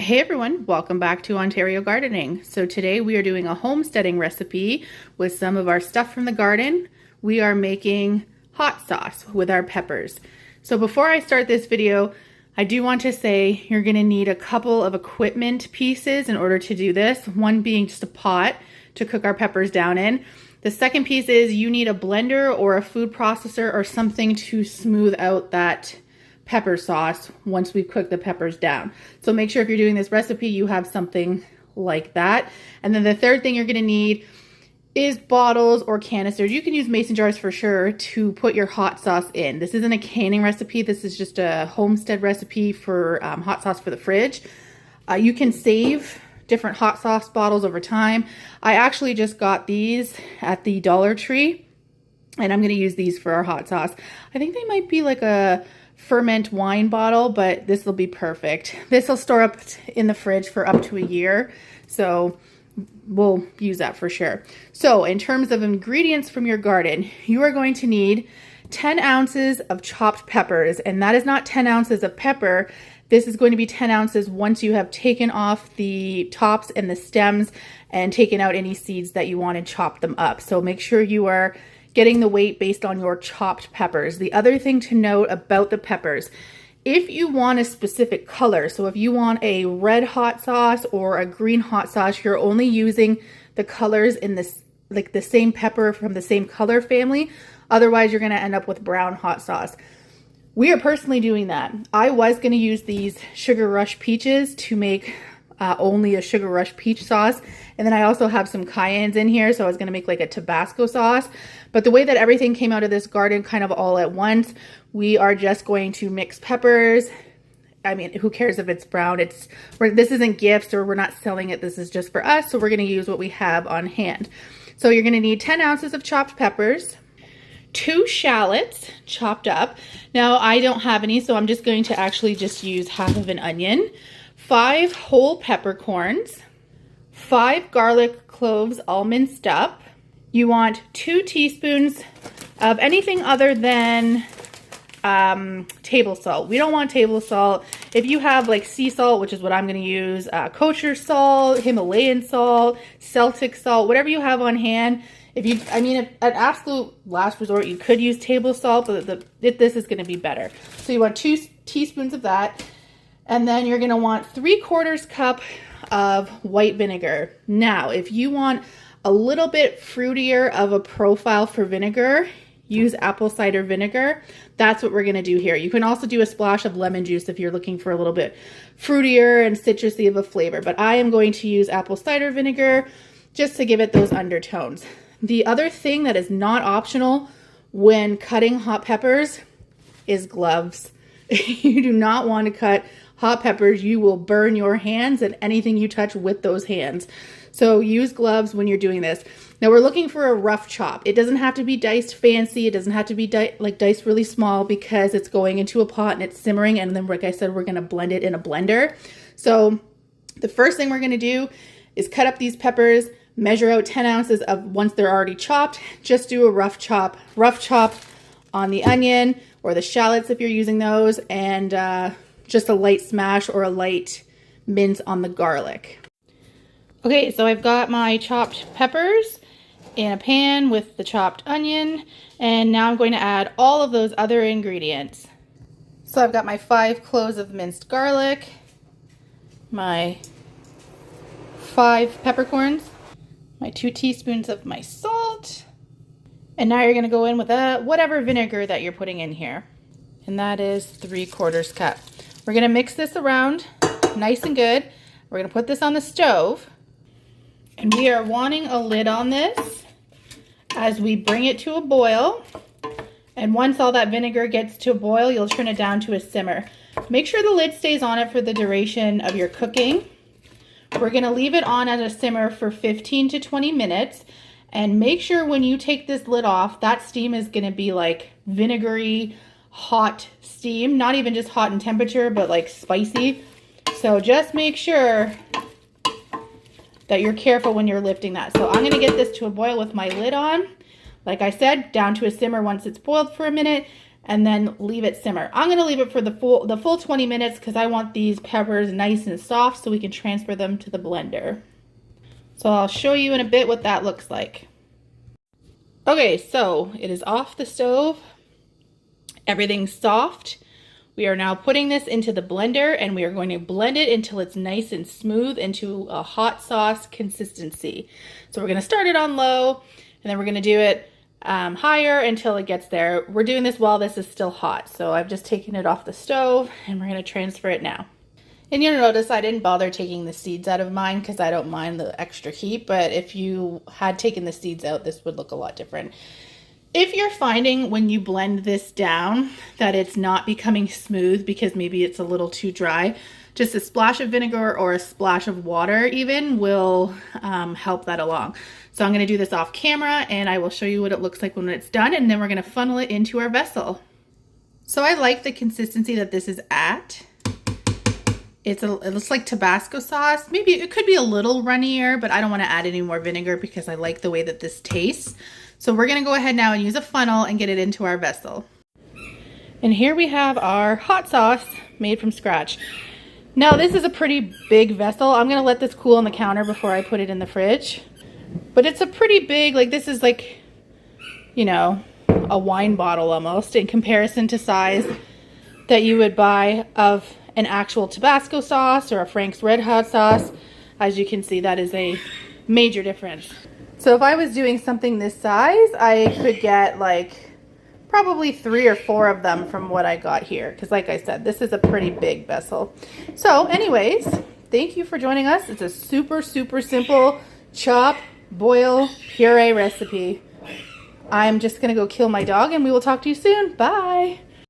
Hey everyone, welcome back to Ontario Gardening. So today we are doing a homesteading recipe with some of our stuff from the garden. We are making hot sauce with our peppers. So before I start this video, I do want to say you're going to need a couple of equipment pieces in order to do this. One being just a pot to cook our peppers down in. The second piece is you need a blender or a food processor or something to smooth out that pepper sauce once we've cooked the peppers down. So make sure if you're doing this recipe, you have something like that. And then the third thing you're gonna need is bottles or canisters. You can use mason jars for sure to put your hot sauce in. This isn't a canning recipe. This is just a homestead recipe for hot sauce for the fridge. You can save different hot sauce bottles over time. I actually just got these at the Dollar Tree and I'm gonna use these for our hot sauce. I think they might be like a ferment wine bottle, but this will be perfect. This will store up in the fridge for up to a year, so we'll use that for sure. So in terms of ingredients from your garden, you are going to need 10 ounces of chopped peppers, and that is not 10 ounces of pepper. This is going to be 10 ounces once you have taken off the tops and the stems and taken out any seeds that you want and chopped them up. So make sure you are getting the weight based on your chopped peppers. The other thing to note about the peppers, if you want a specific color, so if you want a red hot sauce or a green hot sauce, you're only using the colors in this, like the same pepper from the same color family. Otherwise, you're gonna end up with brown hot sauce. We are personally doing that. I was gonna use these Sugar Rush peaches to make only a Sugar Rush peach sauce. And then I also have some cayennes in here, so I was gonna make like a Tabasco sauce. But the way that everything came out of this garden kind of all at once, we are just going to mix peppers. I mean, who cares if it's brown? This isn't gifts or we're not selling it. This is just for us. So we're gonna use what we have on hand. So you're gonna need 10 ounces of chopped peppers, 2 shallots chopped up. Now I don't have any, so I'm just going to actually just use half of an onion, 5 whole peppercorns, 5 garlic cloves all minced up. You want 2 teaspoons of anything other than table salt. We don't want table salt. If you have like sea salt, which is what I'm going to use, kosher salt, Himalayan salt, Celtic salt, whatever you have on hand. If at absolute last resort, you could use table salt, but this is going to be better. So you want 2 teaspoons of that. And then you're going to want 3/4 cup of white vinegar. Now, if you want a little bit fruitier of a profile for vinegar, use apple cider vinegar. That's what we're going to do here. You can also do a splash of lemon juice if you're looking for a little bit fruitier and citrusy of a flavor. But I am going to use apple cider vinegar just to give it those undertones. The other thing that is not optional when cutting hot peppers is gloves. You do not want to cut hot peppers. You will burn your hands and anything you touch with those hands. So use gloves when you're doing this. Now we're looking for a rough chop. It doesn't have to be diced fancy. It doesn't have to be diced really small because it's going into a pot and it's simmering. And then, like I said, we're going to blend it in a blender. So the first thing we're going to do is cut up these peppers, measure out 10 ounces of once they're already chopped. Just do a rough chop on the onion or the shallots if you're using those, and just a light smash or a light mince on the garlic. Okay, so I've got my chopped peppers in a pan with the chopped onion, and now I'm going to add all of those other ingredients. So I've got my 5 cloves of minced garlic, my 5 peppercorns, my 2 teaspoons of my salt, and now you're going to go in with whatever vinegar that you're putting in here, and that is 3/4 cup. We're going to mix this around nice and good. We're going to put this on the stove. And we are wanting a lid on this as we bring it to a boil. And once all that vinegar gets to a boil, you'll turn it down to a simmer. Make sure the lid stays on it for the duration of your cooking. We're going to leave it on at a simmer for 15 to 20 minutes. And make sure when you take this lid off, that steam is going to be like vinegary, hot steam. Not even just hot in temperature, but like spicy. So just make sure that you're careful when you're lifting that. So I'm gonna get this to a boil with my lid on. Like I said, down to a simmer once it's boiled for a minute, and then leave it simmer. I'm gonna leave it for the full 20 minutes because I want these peppers nice and soft so we can transfer them to the blender. So I'll show you in a bit what that looks like. Okay, so it is off the stove. Everything's soft. We are now putting this into the blender and we are going to blend it until it's nice and smooth into a hot sauce consistency. So we're going to start it on low and then we're going to do it higher until it gets there. We're doing this while this is still hot. So I've just taken it off the stove and we're going to transfer it now. And you'll notice I didn't bother taking the seeds out of mine because I don't mind the extra heat, but if you had taken the seeds out, this would look a lot different. If you're finding when you blend this down that it's not becoming smooth because maybe it's a little too dry, just a splash of vinegar or a splash of water even will help that along. So I'm going to do this off camera and I will show you what it looks like when it's done, and then we're going to funnel it into our vessel. So I like the consistency that this is at. It looks like Tabasco sauce. Maybe it could be a little runnier, but I don't want to add any more vinegar because I like the way that this tastes. So we're going to go ahead now and use a funnel and get it into our vessel. And here we have our hot sauce made from scratch. Now this is a pretty big vessel. I'm going to let this cool on the counter before I put it in the fridge. But it's a pretty big, like this is like, you know, a wine bottle almost in comparison to size that you would buy of an actual Tabasco sauce or a Frank's Red Hot sauce. As you can see, that is a major difference. So if I was doing something this size, I could get like probably 3 or 4 of them from what I got here. Because like I said, this is a pretty big vessel. So anyways, thank you for joining us. It's a super, super simple chop, boil, puree recipe. I'm just going to go kill my dog and we will talk to you soon. Bye.